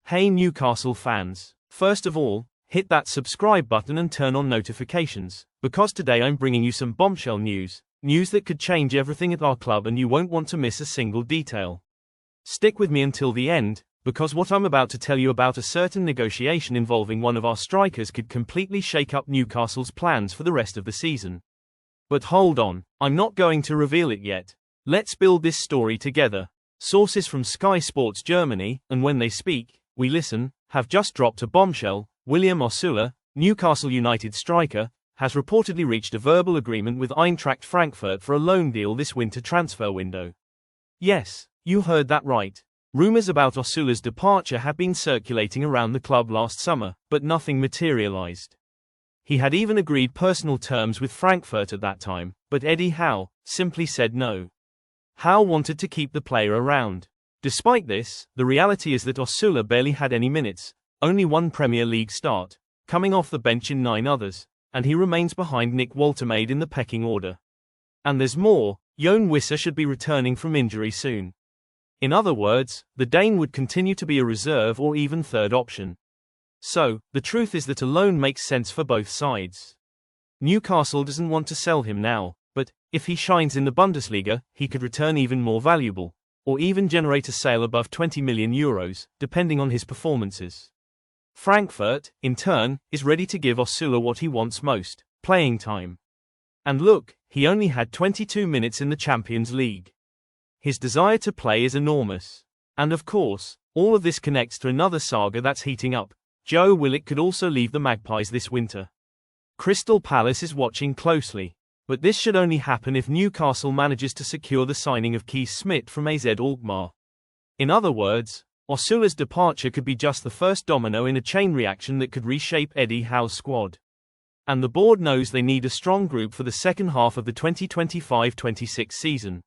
Hey Newcastle fans, first of all, hit that subscribe button and turn on notifications, because today I'm bringing you some bombshell news that could change everything at our club and you won't want to miss a single detail. Stick with me until the end, because what I'm about to tell you about a certain negotiation involving one of our strikers could completely shake up Newcastle's plans for the rest of the season. But hold on, I'm not going to reveal it yet. Let's build this story together. Sources from Sky Sports Germany, and when they speak, we listen, have just dropped a bombshell. William Osula, Newcastle United striker, has reportedly reached a verbal agreement with Eintracht Frankfurt for a loan deal this winter transfer window. Yes, you heard that right. Rumors about Osula's departure had been circulating around the club last summer, but nothing materialized. He had even agreed personal terms with Frankfurt at that time, but Eddie Howe simply said no. Howe wanted to keep the player around. Despite this, the reality is that Osula barely had any minutes, only one Premier League start, coming off the bench in 9 others, and he remains behind Nick Woltemade in the pecking order. And there's more, Jon Wissa should be returning from injury soon. In other words, the Dane would continue to be a reserve or even third option. So, the truth is that a loan makes sense for both sides. Newcastle doesn't want to sell him now, but if he shines in the Bundesliga, he could return even more valuable, or even generate a sale above €20 million, depending on his performances. Frankfurt, in turn, is ready to give Osula what he wants most, playing time. And look, he only had 22 minutes in the Champions League. His desire to play is enormous. And of course, all of this connects to another saga that's heating up. Joe Willock could also leave the Magpies this winter. Crystal Palace is watching closely. But this should only happen if Newcastle manages to secure the signing of Keith Smith from AZ Alkmaar. In other words, Osula's departure could be just the first domino in a chain reaction that could reshape Eddie Howe's squad. And the board knows they need a strong group for the second half of the 2025-26 season.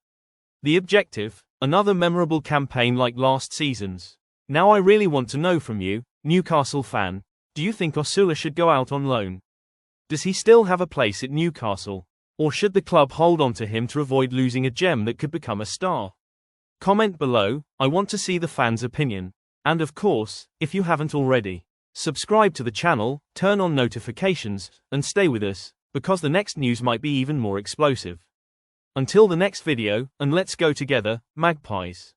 The objective? Another memorable campaign like last season's. Now I really want to know from you, Newcastle fan, do you think Osula should go out on loan? Does he still have a place at Newcastle? Or should the club hold on to him to avoid losing a gem that could become a star? Comment below, I want to see the fans' opinion. And of course, if you haven't already, subscribe to the channel, turn on notifications, and stay with us, because the next news might be even more explosive. Until the next video, and let's go together, Magpies.